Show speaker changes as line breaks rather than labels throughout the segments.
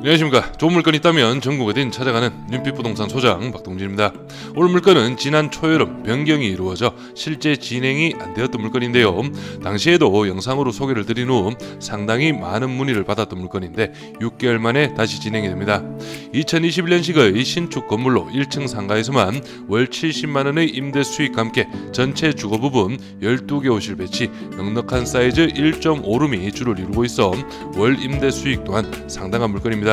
안녕하십니까. 좋은 물건 있다면 전국 어딘 찾아가는 윤빛부동산 소장 박동진입니다. 오늘 물건은 지난 초여름 변경이 이루어져 실제 진행이 안 되었던 물건인데요. 당시에도 영상으로 소개를 드린 후 상당히 많은 문의를 받았던 물건인데 6개월 만에 다시 진행이 됩니다. 2021년식의 신축 건물로 1층 상가에서만 월 70만원의 임대 수익과 함께 전체 주거 부분 12개 호실 배치, 넉넉한 사이즈 1.5룸이 주를 이루고 있어 월 임대 수익 또한 상당한 물건입니다.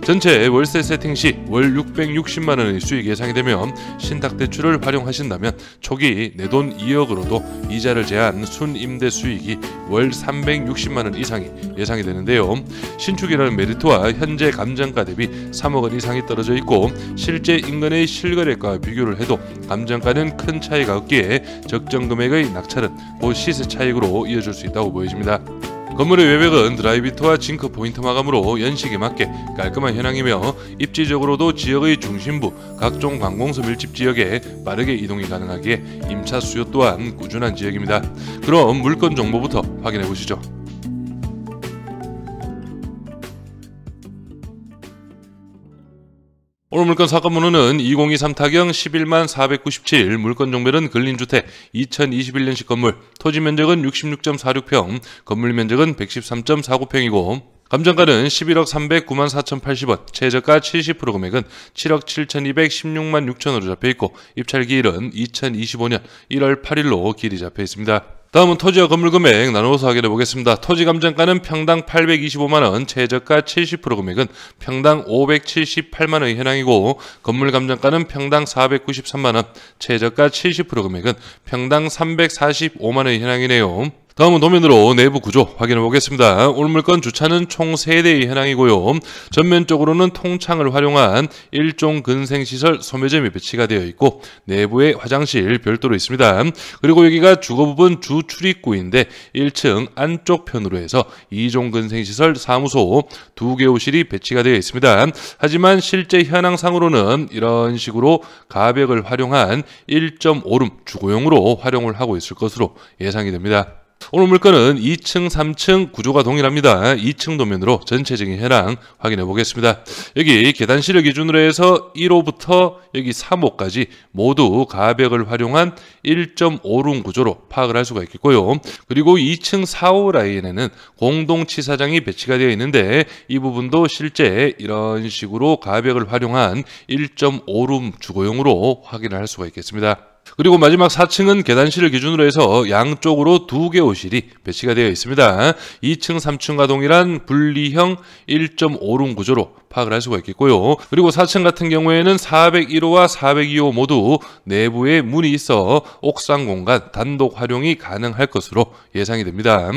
전체 월세 세팅 시 월 660만원의 수익 예상이 되면 신탁대출을 활용하신다면 초기 내돈 2억으로도 이자를 제한 순임대 수익이 월 360만원 이상이 예상이 되는데요. 신축이라는 메리트와 현재 감정가 대비 3억원 이상이 떨어져 있고 실제 인근의 실거래가와 비교를 해도 감정가는 큰 차이가 없기에 적정 금액의 낙찰은 그 시세 차익으로 이어질 수 있다고 보여집니다. 건물의 외벽은 드라이비트와 징크 포인트 마감으로 연식에 맞게 깔끔한 현황이며 입지적으로도 지역의 중심부 각종 관공서 밀집 지역에 빠르게 이동이 가능하기에 임차 수요 또한 꾸준한 지역입니다. 그럼 물건 정보부터 확인해 보시죠. 오늘 물건 사건번호는 2023 타경 11만 497, 물건 종별은 근린주택 2021년식 건물, 토지 면적은 66.46평, 건물 면적은 113.49평이고 감정가는 11억 309만 4,080원, 최저가 70% 금액은 7억 7,216만 6천원으로 잡혀있고 입찰기일은 2025년 1월 8일로 길이 잡혀있습니다. 다음은 토지와 건물 금액 나누어서 확인해 보겠습니다. 토지 감정가는 평당 825만원, 최저가 70% 금액은 평당 578만원의 현황이고 건물 감정가는 평당 493만원, 최저가 70% 금액은 평당 345만원의 현황이네요. 다음은 도면으로 내부 구조 확인해 보겠습니다. 오늘 물건 주차는 총 3대의 현황이고요. 전면적으로는 통창을 활용한 1종 근생시설 소매점이 배치가 되어 있고 내부에 화장실 별도로 있습니다. 그리고 여기가 주거 부분 주 출입구인데 1층 안쪽 편으로 해서 2종 근생시설 사무소 2개 호실이 배치가 되어 있습니다. 하지만 실제 현황상으로는 이런 식으로 가벽을 활용한 1.5룸 주거용으로 활용을 하고 있을 것으로 예상이 됩니다. 오늘 물건은 2층, 3층 구조가 동일합니다. 2층 도면으로 전체적인 현황 확인해 보겠습니다. 여기 계단실을 기준으로 해서 1호부터 여기 3호까지 모두 가벽을 활용한 1.5룸 구조로 파악을 할 수가 있겠고요. 그리고 2층 4호 라인에는 공동치사장이 배치가 되어 있는데 이 부분도 실제 이런 식으로 가벽을 활용한 1.5룸 주거용으로 확인을 할 수가 있겠습니다. 그리고 마지막 4층은 계단실을 기준으로 해서 양쪽으로 2개 호실이 배치가 되어 있습니다. 2층, 3층과 동일한 분리형 1.5룸 구조로 파악을 할 수가 있겠고요. 그리고 4층 같은 경우에는 401호와 402호 모두 내부에 문이 있어 옥상 공간 단독 활용이 가능할 것으로 예상이 됩니다.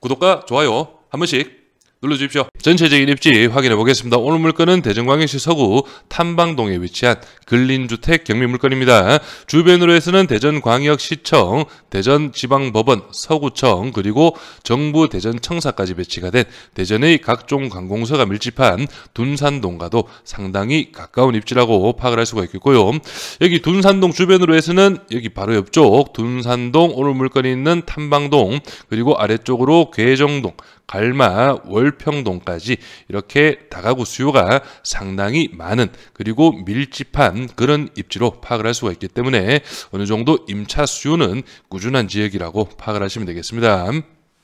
구독과 좋아요 한 번씩 눌러주십시오. 전체적인 입지 확인해 보겠습니다. 오늘 물건은 대전광역시 서구 탐방동에 위치한 근린주택 경매 물건입니다. 주변으로 해서는 대전광역시청, 대전지방법원, 서구청, 그리고 정부 대전청사까지 배치가 된 대전의 각종 관공서가 밀집한 둔산동과도 상당히 가까운 입지라고 파악을 할 수가 있겠고요. 여기 둔산동 주변으로 해서는 여기 바로 옆쪽 둔산동 오늘 물건이 있는 탐방동, 그리고 아래쪽으로 괴정동, 갈마, 월평동까지 이렇게 다가구 수요가 상당히 많은 그리고 밀집한 그런 입지로 파악을 할 수가 있기 때문에 어느 정도 임차 수요는 꾸준한 지역이라고 파악을 하시면 되겠습니다.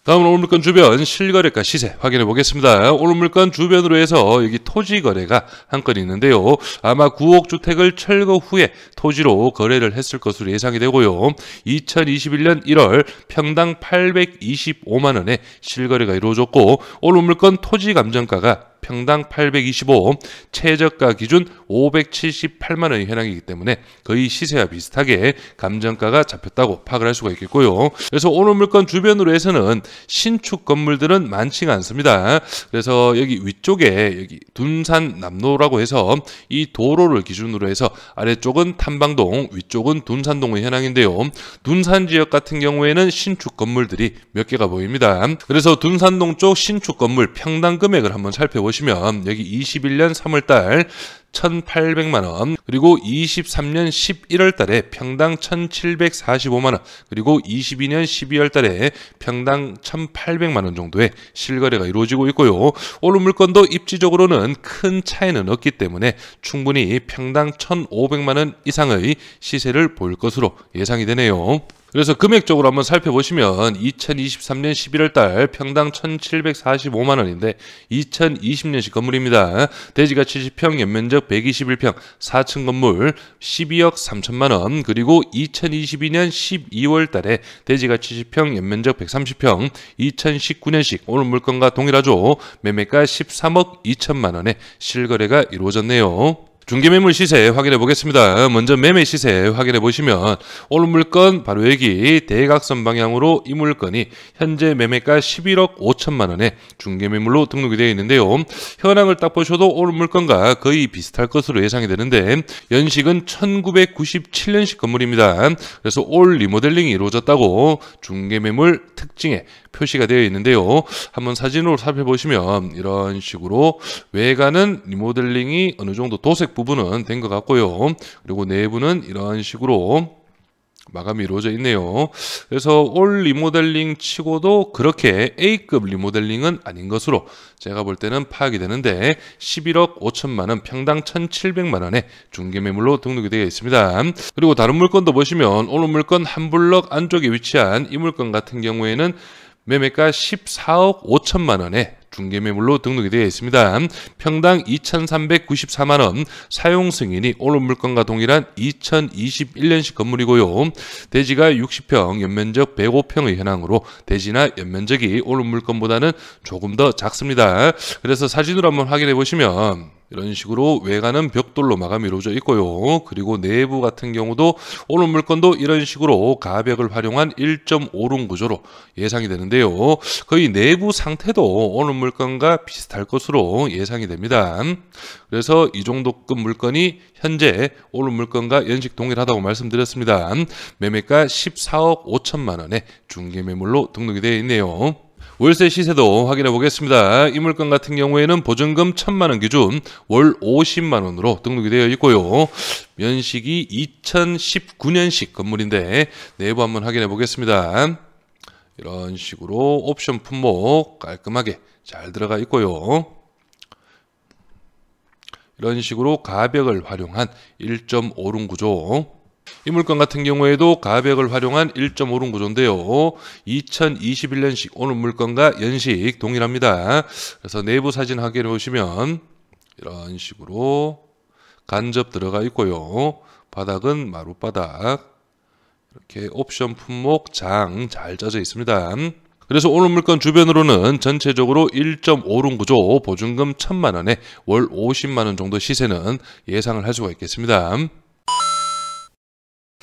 다음은 오늘 물건 주변 실거래가 시세 확인해 보겠습니다. 오늘 물건 주변으로 해서 여기 토지 거래가 한 건 있는데요. 아마 9억 주택을 철거 후에 토지로 거래를 했을 것으로 예상이 되고요. 2021년 1월 평당 825만원에 실거래가 이루어졌고 오늘 물건 토지 감정가가 평당 825, 최저가 기준 578만원의 현황이기 때문에 거의 시세와 비슷하게 감정가가 잡혔다고 파악을 할 수가 있겠고요. 그래서 오늘 물건 주변으로 해서는 신축 건물들은 많지가 않습니다. 그래서 여기 위쪽에 여기 둔산남로라고 해서 이 도로를 기준으로 해서 아래쪽은 탐방동, 위쪽은 둔산동의 현황인데요. 둔산 지역 같은 경우에는 신축 건물들이 몇 개가 보입니다. 그래서 둔산동 쪽 신축 건물 평당 금액을 한번 살펴보시면 보시면 여기 21년 3월달 1,800만원, 그리고 23년 11월 달에 평당 1,745만원, 그리고 22년 12월 달에 평당 1,800만원 정도의 실거래가 이루어지고 있고요. 오늘 물건도 입지적으로는 큰 차이는 없기 때문에 충분히 평당 1,500만원 이상의 시세를 보일 것으로 예상이 되네요. 그래서 금액적으로 한번 살펴보시면 2023년 11월 달 평당 1,745만원인데 2020년식 건물입니다. 대지가 70평, 연면적 121평, 4층 건물 12억 3천만원, 그리고 2022년 12월 달에 대지가 70평, 연면적 130평, 2019년식 오늘 물건과 동일하죠. 매매가 13억 2천만원에 실거래가 이루어졌네요. 중개매물 시세 확인해 보겠습니다. 먼저 매매 시세 확인해 보시면 오늘 물건 바로 여기 대각선 방향으로 이 물건이 현재 매매가 11억 5천만 원에 중개매물로 등록이 되어 있는데요. 현황을 딱 보셔도 오늘 물건과 거의 비슷할 것으로 예상이 되는데 연식은 1997년식 건물입니다. 그래서 올 리모델링이 이루어졌다고 중개매물 특징에 표시가 되어 있는데요. 한번 사진으로 살펴보시면 이런 식으로 외관은 리모델링이 어느 정도 도색 부분은 된 것 같고요. 그리고 내부는 이런 식으로 마감이 이루어져 있네요. 그래서 올 리모델링 치고도 그렇게 A급 리모델링은 아닌 것으로 제가 볼 때는 파악이 되는데 11억 5천만 원, 평당 1,700만 원에 중개매물로 등록이 되어 있습니다. 그리고 다른 물건도 보시면 오늘 물건 한 블럭 안쪽에 위치한 이 물건 같은 경우에는 매매가 14억 5천만 원에 중개매물로 등록이 되어 있습니다. 평당 2,394만원, 사용 승인이 오늘 물건과 동일한 2021년식 건물이고요. 대지가 60평, 연면적 105평의 현황으로 대지나 연면적이 오늘 물건보다는 조금 더 작습니다. 그래서 사진으로 한번 확인해 보시면 이런 식으로 외관은 벽돌로 마감이 이루어져 있고요. 그리고 내부 같은 경우도 오늘 물건도 이런 식으로 가벽을 활용한 1.5룸 구조로 예상이 되는데요. 거의 내부 상태도 오늘 물건과 비슷할 것으로 예상이 됩니다. 그래서 이 정도급 물건이 현재 오늘 물건과 연식 동일하다고 말씀드렸습니다. 매매가 14억 5천만 원에 중개매물로 등록이 되어 있네요. 월세 시세도 확인해 보겠습니다. 이 물건 같은 경우에는 보증금 1,000만 원 기준 월 50만 원으로 등록이 되어 있고요. 면식이 2019년식 건물인데 내부 한번 확인해 보겠습니다. 이런 식으로 옵션 품목 깔끔하게 잘 들어가 있고요. 이런 식으로 가벽을 활용한 1.5룸 구조. 이 물건 같은 경우에도 가벽을 활용한 1.5룸 구조인데요. 2021년식 오늘 물건과 연식 동일합니다. 그래서 내부 사진 확인해 보시면 이런 식으로 간접 들어가 있고요. 바닥은 마룻바닥, 이렇게 옵션 품목 장 잘 짜져 있습니다. 그래서 오늘 물건 주변으로는 전체적으로 1.5룸 구조, 보증금 1,000만 원에 월 50만 원 정도 시세는 예상을 할 수가 있겠습니다.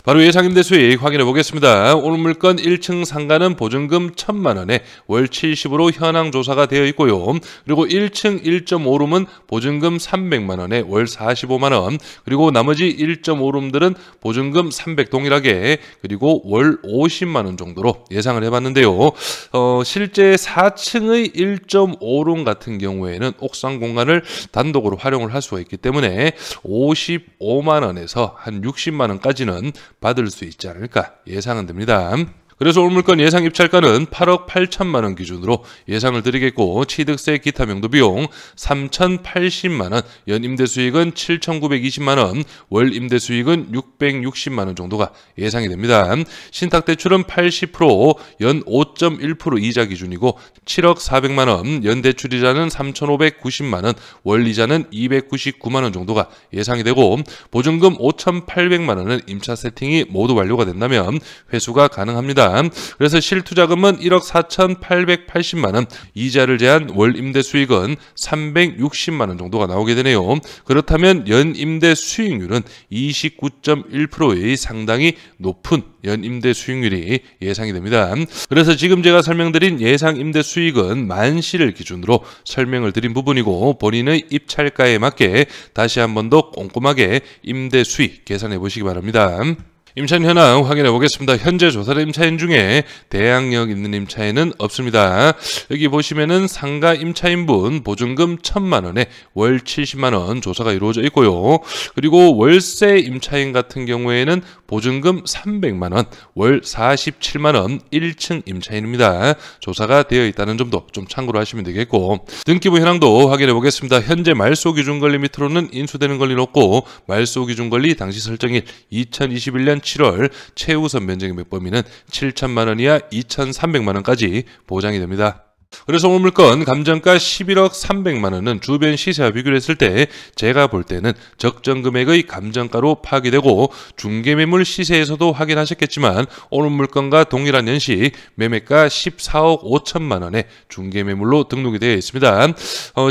바로 예상임대 수익 확인해 보겠습니다. 오늘 물건 1층 상가는 보증금 1,000만 원에 월 70으로 현황 조사가 되어 있고요. 그리고 1층 1.5룸은 보증금 300만 원에 월 45만 원, 그리고 나머지 1.5룸들은 보증금 300 동일하게 그리고 월 50만 원 정도로 예상을 해봤는데요. 실제 4층의 1.5룸 같은 경우에는 옥상 공간을 단독으로 활용을 할 수가 있기 때문에 55만 원에서 한 60만 원까지는 받을 수 있지 않을까 예상은 됩니다. 그래서 오늘 물건 예상 입찰가는 8억 8천만 원 기준으로 예상을 드리겠고 취득세 기타 명도 비용 3,080만 원, 연 임대 수익은 7,920만 원, 월 임대 수익은 660만 원 정도가 예상이 됩니다. 신탁 대출은 80%, 연 5.1% 이자 기준이고 7억 400만 원, 연 대출 이자는 3,590만 원, 월 이자는 299만 원 정도가 예상이 되고 보증금 5,800만 원은 임차 세팅이 모두 완료가 된다면 회수가 가능합니다. 그래서 실투자금은 1억 4,880만 원, 이자를 제한 월 임대 수익은 360만 원 정도가 나오게 되네요. 그렇다면 연 임대 수익률은 29.1%의 상당히 높은 연 임대 수익률이 예상이 됩니다. 그래서 지금 제가 설명드린 예상 임대 수익은 만시를 기준으로 설명을 드린 부분이고 본인의 입찰가에 맞게 다시 한 번 더 꼼꼼하게 임대 수익 계산해 보시기 바랍니다. 임차인 현황 확인해 보겠습니다. 현재 조사된 임차인 중에 대항력 있는 임차인은 없습니다. 여기 보시면은 상가 임차인분 보증금 1,000만원에 월 70만원 조사가 이루어져 있고요. 그리고 월세 임차인 같은 경우에는 보증금 300만원, 월 47만원 1층 임차인입니다. 조사가 되어 있다는 점도 좀 참고로 하시면 되겠고, 등기부 현황도 확인해 보겠습니다. 현재 말소 기준 권리 밑으로는 인수되는 권리는 없고, 말소 기준 권리 당시 설정일 2021년 7월 최우선 면적임의 범위는 7천만원 이하 2,300만원까지 보장이 됩니다. 그래서 오늘 물건 감정가 11억 300만원은 주변 시세와 비교를 했을 때 제가 볼 때는 적정 금액의 감정가로 파악되고, 중개매물 시세에서도 확인하셨겠지만 오늘 물건과 동일한 연식 매매가 14억 5천만원에 중개매물로 등록이 되어 있습니다.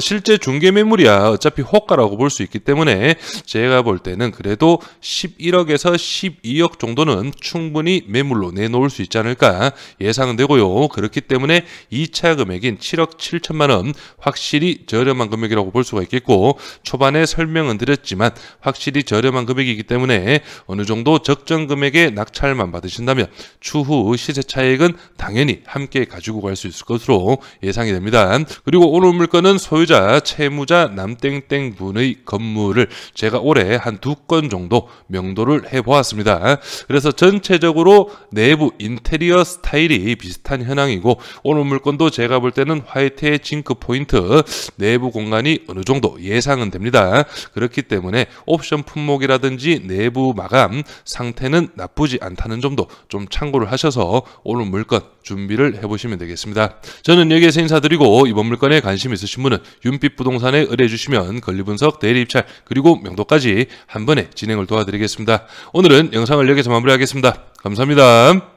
실제 중개매물이야 어차피 호가라고 볼 수 있기 때문에 제가 볼 때는 그래도 11억에서 12억 정도는 충분히 매물로 내놓을 수 있지 않을까 예상은 되고요. 그렇기 때문에 2차 금액인 7억 7천만원 확실히 저렴한 금액이라고 볼 수가 있겠고, 초반에 설명은 드렸지만 확실히 저렴한 금액이기 때문에 어느 정도 적정 금액의 낙찰만 받으신다면 추후 시세 차익은 당연히 함께 가지고 갈 수 있을 것으로 예상이 됩니다. 그리고 오늘 물건은 소유자 채무자 남땡땡 분의 건물을 제가 올해 한 2건 정도 명도를 해보았습니다. 그래서 전체적으로 내부 인테리어 스타일이 비슷한 현황이고, 오늘 물건도 제가 볼 때는 화이트의 징크 포인트 내부 공간이 어느 정도 예상은 됩니다. 그렇기 때문에 옵션 품목이라든지 내부 마감 상태는 나쁘지 않다는 점도 좀 참고를 하셔서 오늘 물건 준비를 해보시면 되겠습니다. 저는 여기에서 인사드리고, 이번 물건에 관심 있으신 분은 윤빛 부동산에 의뢰해 주시면 권리분석, 대리 입찰, 그리고 명도까지 한 번에 진행을 도와드리겠습니다. 오늘은 영상을 여기서 마무리하겠습니다. 감사합니다.